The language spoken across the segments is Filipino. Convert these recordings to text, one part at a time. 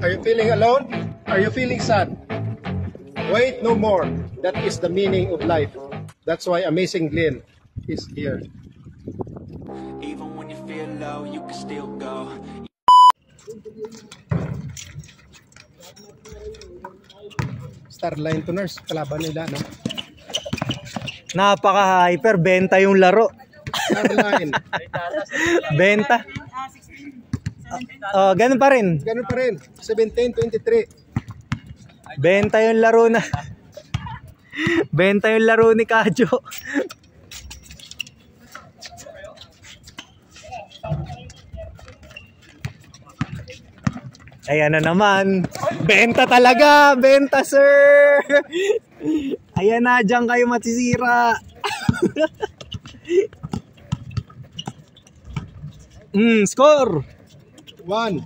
Are you feeling alone? Are you feeling sad? Wait no more. That is the meaning of life. That's why Amazing Glenn is here. Even when you feel low, you can still go. Starline Tuners, kalaban nila, no? Napaka-hyper, benta yung laro. Starline. Benta. Oh, ganun pa rin. Ganun pa rin. 17-23. Benta yung laro na. Benta yung laro ni Kadyo. Ayan na naman. Benta talaga. Benta, sir. Ayan na. Diyan kayo matisira. Score. 1-0.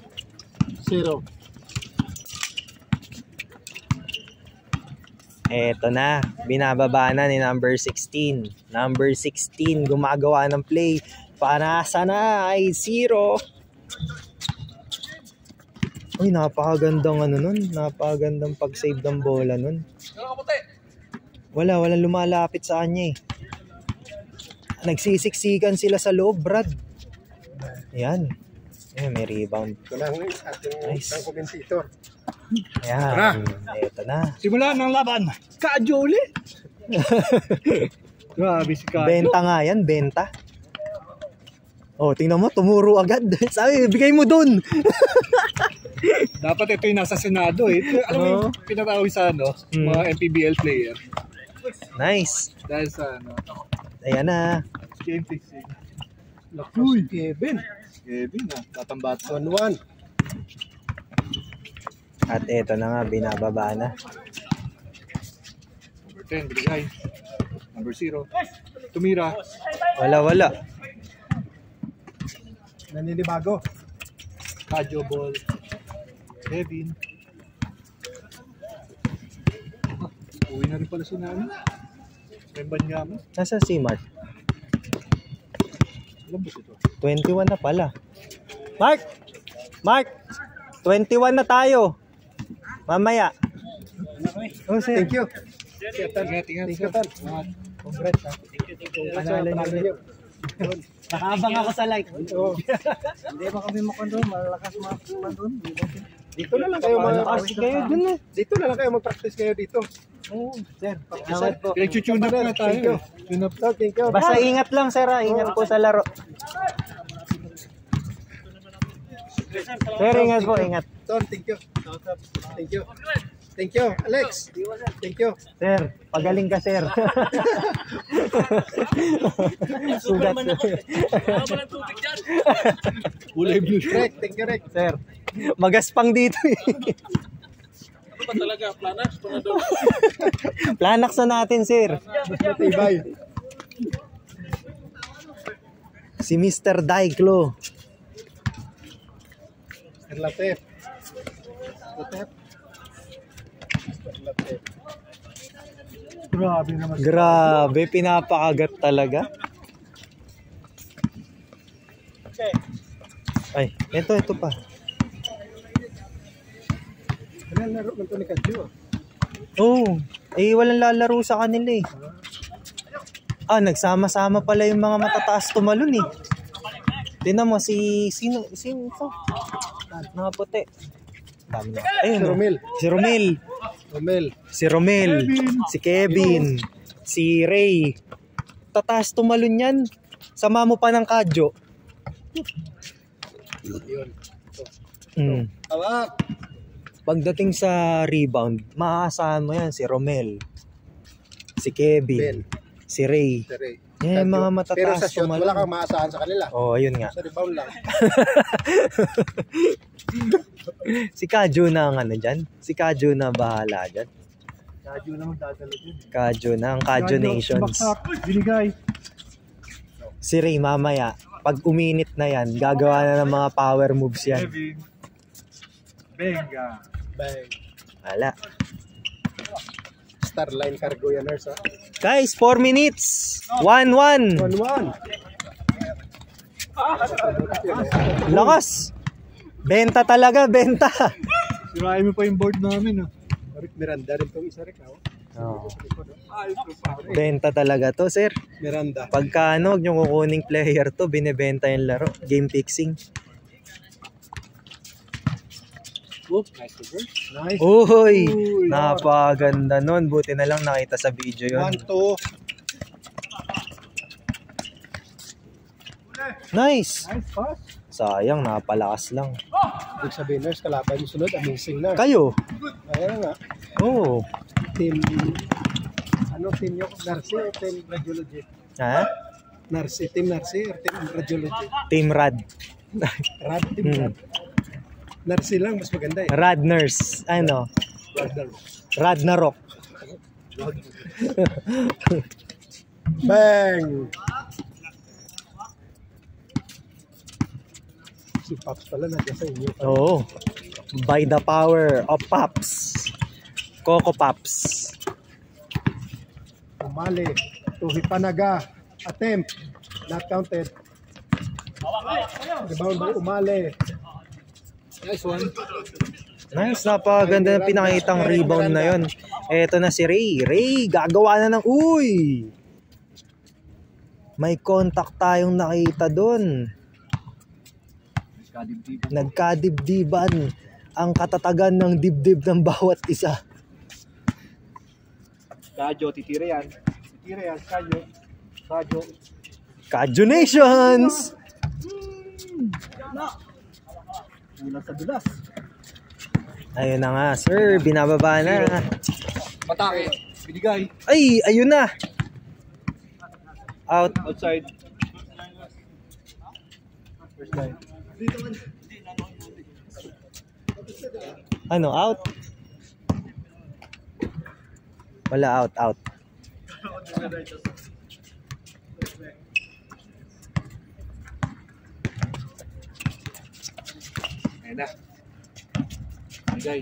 Eto na. Binababa na ni number 16. Number 16 gumagawa ng play. Panasa na ay 0. Uy, napakagandang ano nun. Napakagandang pag-save ng bola nun. Walang lumalapit sa kanya eh. Nagsisiksikan sila sa loob, Brad. Ayan. Ayan, may rebound. Ito lang ating nice. komentator. Ayan. Eto na. Simula ng laban. Kadyo ulit. Grabe si Kadyo. Benta nga yan, benta. Oh, tingnan mo, tumuro agad. Sabi, bigay mo dun. Dapat ito yung nasa Senado eh. Alam mo yung pinatawag sa ano, mga MPBL player. Nice. Dahil sa ano. Ayan na. Game fixing. Uy, Kevin. Kevin na, tatambat. 1-1. At eto na nga, binababa na. Number 10, Brigay. Number 0. Tumira. Wala. Naninibago. Kadyo ball. Kevin. Uwi na rin pala si Nani. May Banyaman. Nasa si Mark? Alam ba ito? 21 na pala. Mark! 21 na tayo. Mamaya. Oh, sir. Thank you. Ingat. Thank you, Tan. Congrats, ha. Congrats. Nakaabang ako sa like. Oo. Hindi ba kami makondon? Malakas makondon? Dito na lang kayo Dito na lang kayo mag-practice kayo dito. Oo, sir. Salamat po. Pinag-tune up na tayo. Thank you. Basta ingat lang, sir. Ingat po sa laro. Sir, ingat po, ingat. Ton, thank you. Thank you, Alex. Thank you. Sir, pagaling ka, sir. Sugat. Kulay blue. Rek, thank you, Rek. Sir, magaspang dito. Ano ba talaga? Planax? Planax na natin, sir. Matibay. Si Mr. Daiklo. Mr. Latef. Grabe naman. Grabe, pinapakagat talaga. Ay, ito pa. Walang laro ng Tony Kadyo. Oh, walang lalaro sa kanila eh. Nagsama-sama pala yung mga matataas tumalon eh. Tingnan mo sino to? Mga puti. Dami na. Ayun, Si Romel, si Kevin, si Ray. Tataas tumalon yan. Sama mo pa ng Kadyo. Yun. Pagdating sa rebound, maaasahan mo yan si Romel, si Kevin, si Ray. Yan mga matataas. Pero sa shot, wala kang maasahan sa kanila. Oh, ayun nga. Sa rebound lang. Si Kadyo na ang ano dyan. Si Kadyo na bahala dyan. Kadyo na magdadala dyan. Kadyo na, ang Kadyo Nations. Binigay. Si Ray mamaya, pag uminit na yan, gagawa na ng mga power moves yan. Kevin. Benga. Bang. Wala. Starline Cargo Yaners, ha? Guys, 4 minutes. 1-1. 1-1. Lakas. Benta talaga, benta. Sirain mo pa yung board namin ah. Rick Miranda rin itong isa, Rick. Oh. Benta talaga to, sir. Miranda. Pagka ano, yung kukuning player to, binebenta yung laro. Game fixing. Oh, nice cover. Nice. Uy! Uy, Napaganda nun. Buti na lang nakita sa video yun. 1-2. Nice! Nice pass. Sayang, napalakas lang. Ibig sabihin, nurse, kalaban yung sunod. Amazing na. Kayo? Ayan nga. Oo. Team, ano team yung Narsi o team Radiology? Ha? Narsi, team Narsi or team Radiology? Team Rad. Rad, team Rad. Narsi lang, mas maganda eh. Rad Nurse. Ano? Ragnarok. Bang! Si Pops pala nandiyan sa inyo. Oo. By the power of Pops. Coco Pops. Umali. Tuhipanaga. Attempt. Not counted. Rebound by Umali. Nice one. Nice, napaganda na pinakitang rebound na yon. Eto na si Ray. Ray, gagawa na ng uy! May contact tayong nakita doon. Nagkadibdiban ang katatagan ng dibdib ng bawat isa. Kadyo, titira yan. Titira yan, kadyo. Kadyo. Kadyo Nations! Ulang sa dulas. Ayun na nga, sir. Binababa na. Matake. Binigay. Ay, ayun na. Out. Outside. First line. Ano, out? Wala, out. Ayan na. Binigay.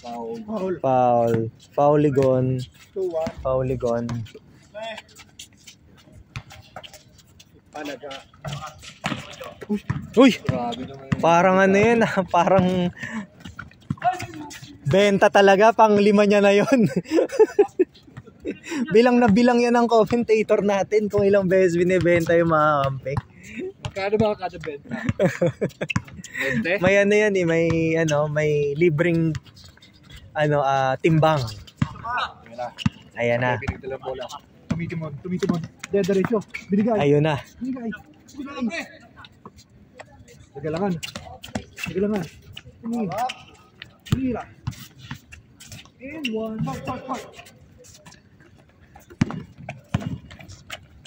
Foul. Foul. Pauligon. 2-1. Pauligon. Panaga. Uy! Grabe naman. Parang ano yun, parang benta talaga, pang 5 niya na yun. Bilang na bilang yan ang commentator natin kung ilang beses binibenta yung mga kampe. Magkano ba kada benta? 20? May ano yan eh, may libreng timbang. Ayan na. Ayan na. Pinagdalang bola. Tumitimon. Diretso. Binigay. Ayun na. Binigay. Nagalangan. Hira. And one. Pak.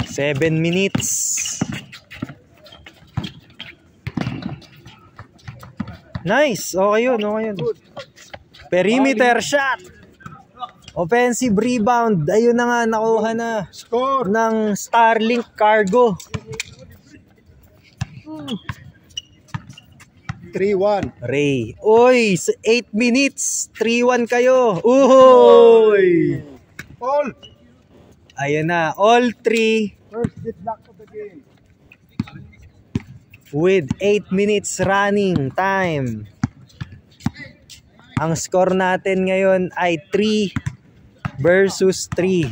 7 minutes. Nice. Okay yun. Perimeter shot. Offensive rebound. Ayun na nga, nakuha na. Score. Ng Starlink Cargo. 3-1. Ray. Uy, 8 minutes. 3-1 kayo. Uy! All. Ayun na. All 3 First hit back of the game. with 8 minutes running time. Ang score natin ngayon ay 3 versus 3.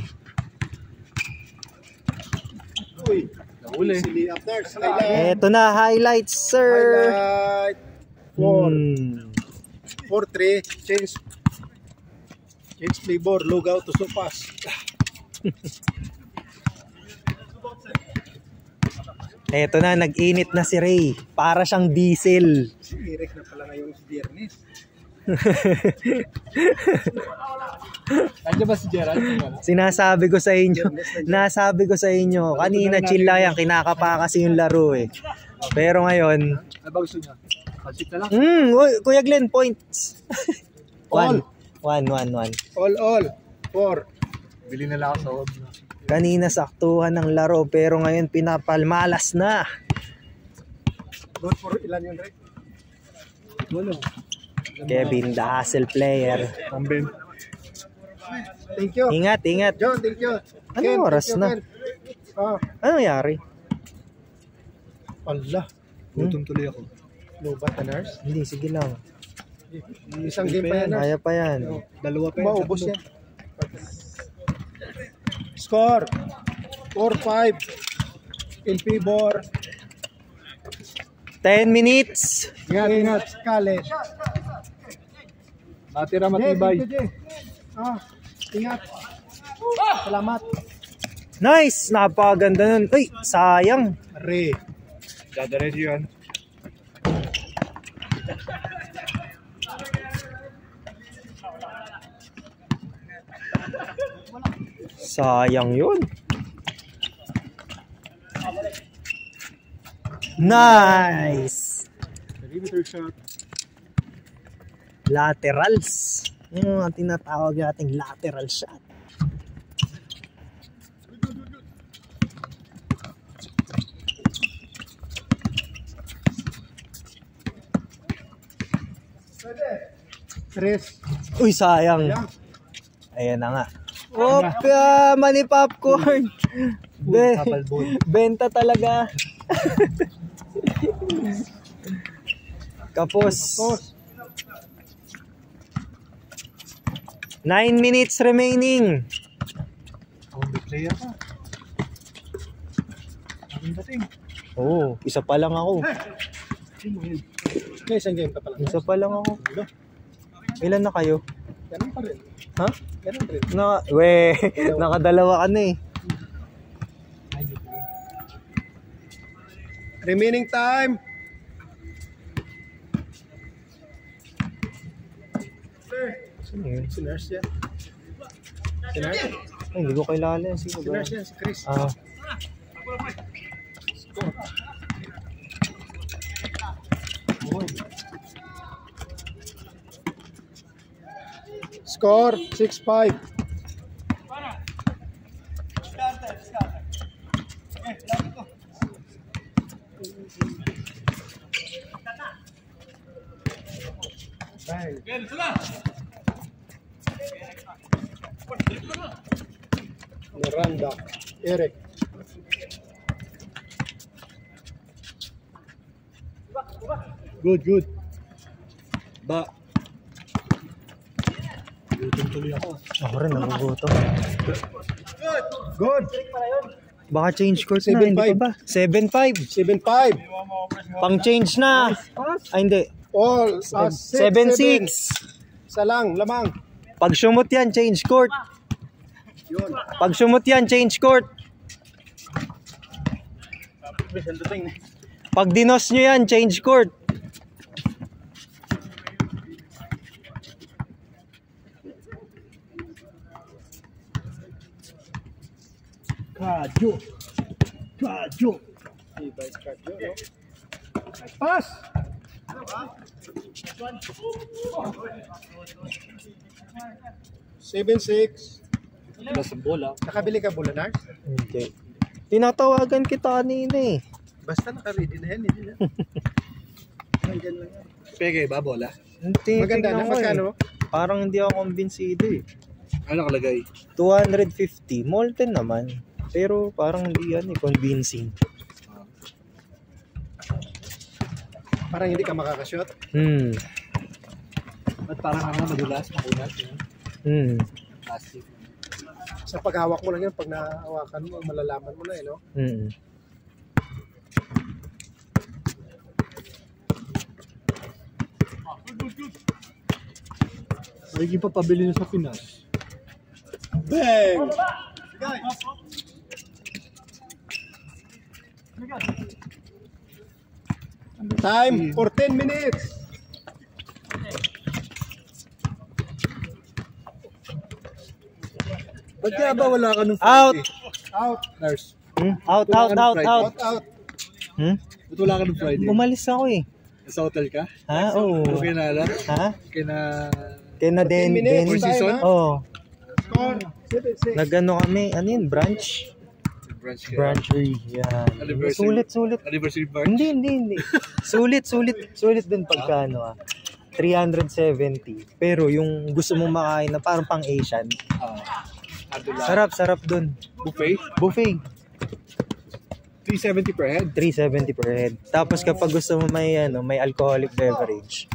Uy. Nahuli. Easily up there. Highlight. Eto na, highlights, sir. Highlight. 4. Hmm. 4-3. Change flavor. Lugaw to sopas. Eto na, nag-init na si Ray. Para siyang diesel. Si Eric na pala ngayong biyernes. Nandiyan ba si Gerald? Nasabi ko sa inyo, kanina chill lang yan, kinakapa kasi yung laro eh. Pero ngayon, Ano ba gusto niya? Pansit na lang? Kuya Glenn, points. All. 1. All. 4. Bili na lang ako sa home. Kanina saktuhan ng laro, pero ngayon pinapalmalas na. Good for ilan yun, Rick? Wala. Kevin, the hustle player. Pambin. Thank you. Ingat. John, thank you. Anong oras thank you, na? Ken. Ano nangyari? Allah. Gutom tuloy ako. Lobat na nurse. Hindi, sige lang. Isang game pa yan. Kaya pa yan. Dalawa pa yan. Maubos yan. Score 4-5 in favor. 10 minutes. Ingat, Kale. Natira matibay. Ingat. Salamat. Nice! Napakaganda nun. Uy, sayang. Re. Dadaretso yan. Sayang yun. Nice! Perimeter shot. Laterals. Yung mga tinatawag nating lateral shot. Tres. Uy, sayang. Ayan na nga. Mani popcorn. Benta talaga. Kapos. 9 minutes remaining. On the player ka. Ang dating. Oh, isa pa lang ako. May isang game ka pala. Isa pa lang ako. Ilan na kayo? Ganun pa rin. Ha? Ganun rin. Nakadalawa ka na eh. Remaining time. Sino yun? Si Nurse yan. Si Nurse? Ay, hindi ko kilala. Sino Si ba? Nurse yan, si Chris. Ah, Score 6-5. Miranda, Eric. Good. Ba. Gutom tuloy ako. ako rin nagugutom. Good. Baka change course na, hindi pa ba? 7-5. 7-5. Pang change na. Ay, hindi. All 7-6. Isa lang, lamang. Pag sumot yan, change court. Yun. Pag sumot yan, change court. Pag dinos nyo yan, change court. Kadyo. Pass. Seven, six. Plus ang bola. Nakabili ka bola, Nars? Okay. Tinatawagan kita kanina eh. Basta naka-ready na yan. Hindi na. Nandyan lang yan. Peke ba bola? Hindi, Maganda na, tingnan ko magkano? Parang hindi ako kumbinsido eh. Ano nakalagay? 250. Molten naman. Pero parang hindi yan eh, convincing. Parang hindi ka makakashot. At parang ano madulas, makulas. Plastic. Sa paghawak mo lang yan, pag nahawakan mo, malalaman mo na eh, no? Magiging papabili na sa Pinas. Bang! Time for 10 minutes. Ba't kaya ba wala ka nung Out! Friday? Out. Nurse. Out. Out, out. Ba't wala ka nung Friday? Umalis ako eh. Nasa hotel ka? Ha? Oo. Ano kinala? Ha? Kina... Kaya na din. 10 minutes. Four season? Oo. Score 7-6. Nagano kami. Ano yun? Branch? Branch ka. Branchery. Yan. Anniversary. Sulit. Anniversary branch? Hindi. Sulit din pagka ano 370. Pero yung gusto mong makain na parang pang Asian. Sarap dun. Buffet. 370 per head? 370 per head. Tapos kapag gusto mo may alcoholic beverage,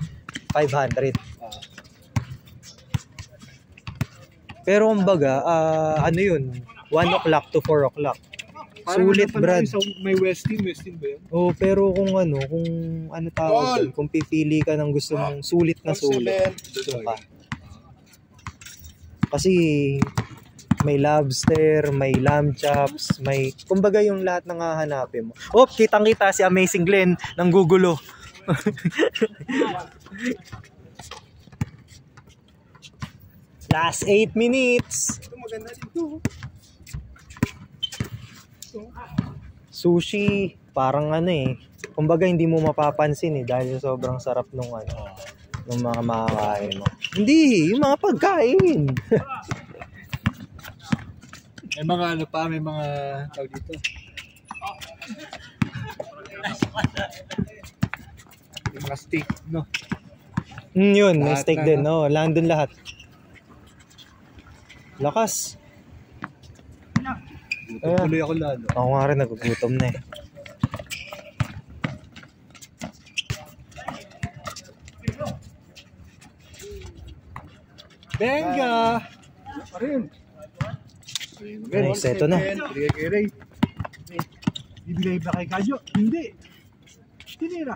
500. Pero kumbaga, ano yun? 1 o'clock to 4 o'clock. Sulit, Brad. May Westin ba yun? Oh, pero kung ano tawag doon, kung pipili ka ng gusto mong sulit na sulit. Gusto ka. Kasi may lobster, may lamb chops, may kumbaga yung lahat ng hahanapin mo. Oh, kitang-kita si Amazing Glenn ng gugulo. Last 8 minutes. Ito maganda dito. Sushi, parang kumbaga hindi mo mapapansin dahil sobrang sarap nung mga makakain mo. Hindi, yung mga pagkain. May mga may mga tawag dito. Yung mga steak, no? Yun, may Lahat steak na, din, no? Landon lahat. Lakas. Tuloy ako lalo. Ako nga rin, nagugutom na Benga! Pa rin. Nice, eto na. Kay bibigay ba kay Kajo? Hindi. Tinira.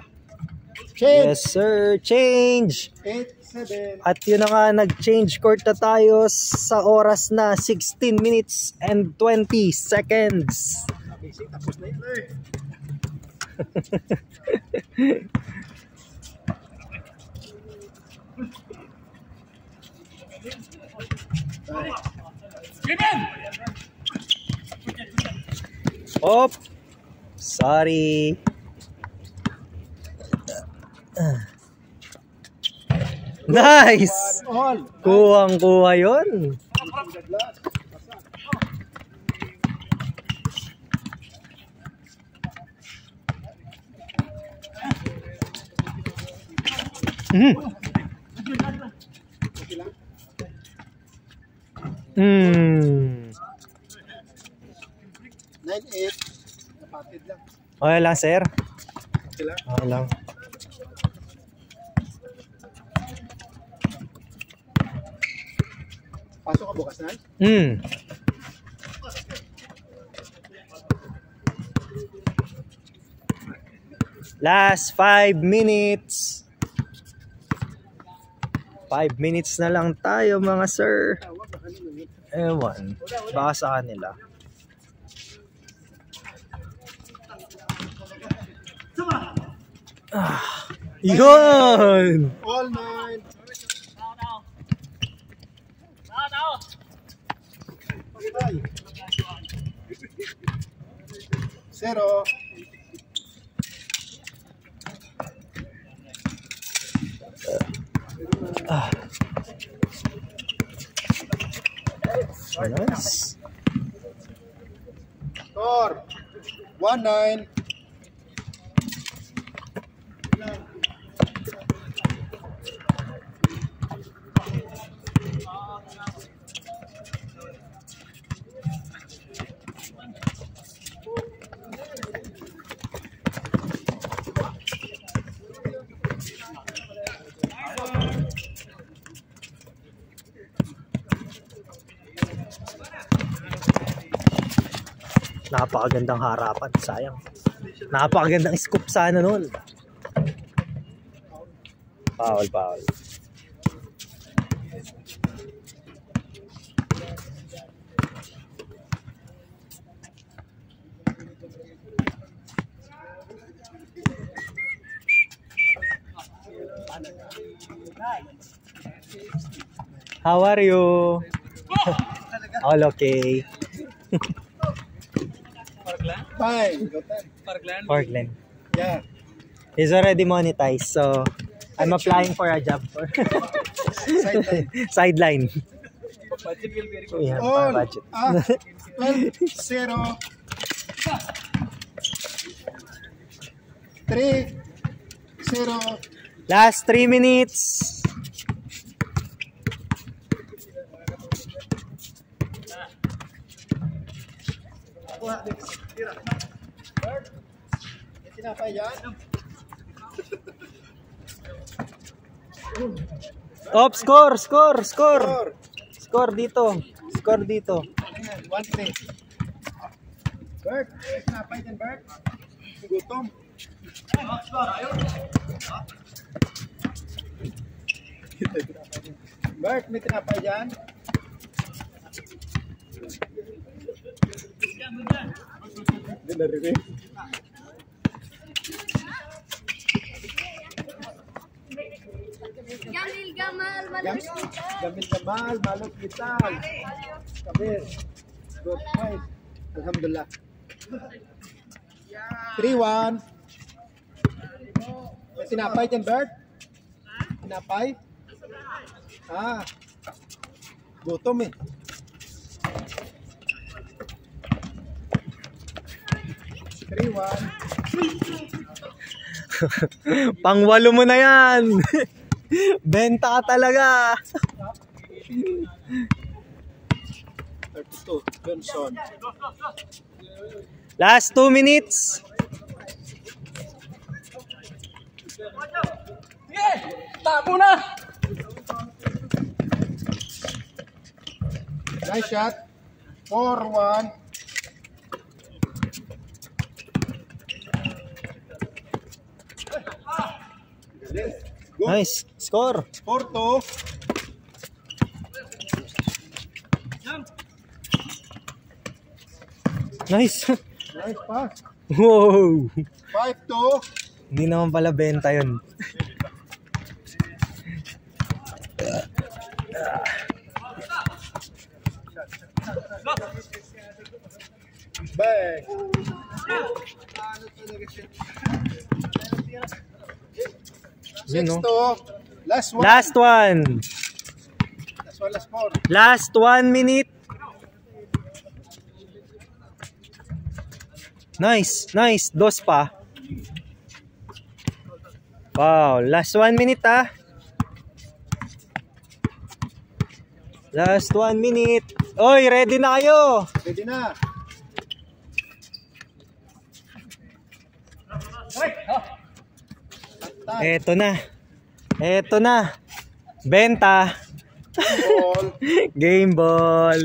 Change. Yes, sir. Change. 8-7. At yun na nga, nag-change court na tayo sa oras na 16 minutes and 20 seconds. Tapos na yun eh. Op! Sorry. Nice! All. Kuhang-kuha yun. Mm. 9-8. Napatid lang. Okay lang, sir. Okay lang. Okay lang. Pasok ka bukas na? Last 5 minutes. 5 minutes na lang tayo, mga sir. Ewan. Baka sa kanila. Yun! All 9. Zero. Nice. Score. 1-9. Napakagandang harapan, sayang. Napakagandang scoop sana nun. Foul. How are you? All okay. Fine. Portland. Yeah. He's already monetized, so I'm applying for a job for sideline. We have All. a budget. 12-0. 3-0. Last 3 minutes. Tinapay yan. Op, score. Score. Score dito. 1-3. Bert, sinapay din, Bert. Gutom. Bert, may tinapay dyan. Hindi narinig. Gamil Gamal, Malus Gamil Kamal, Malot Vital. Kabir. Good fight. Alhamdulillah. 3-1. May tinapay dyan, Bert? Tinapay? Gutom eh. Pangwalo mo na yan. Benta ka talaga. 32, Johnson. Last 2 minutes. Nice shot. 4-1. Good. Nice. Score. 4-2. Nice. Nice pass. Wow. 5-2. Hindi naman pala benta yun. Bang. Yun, no? 6-2. Last one. Last one. Last four. Last 1 minute. Nice. Dos pa. Wow. Last 1 minute ah. Last 1 minute. Oy, ready na kayo. Ready na. Eto na. Benta. Ball. Game ball.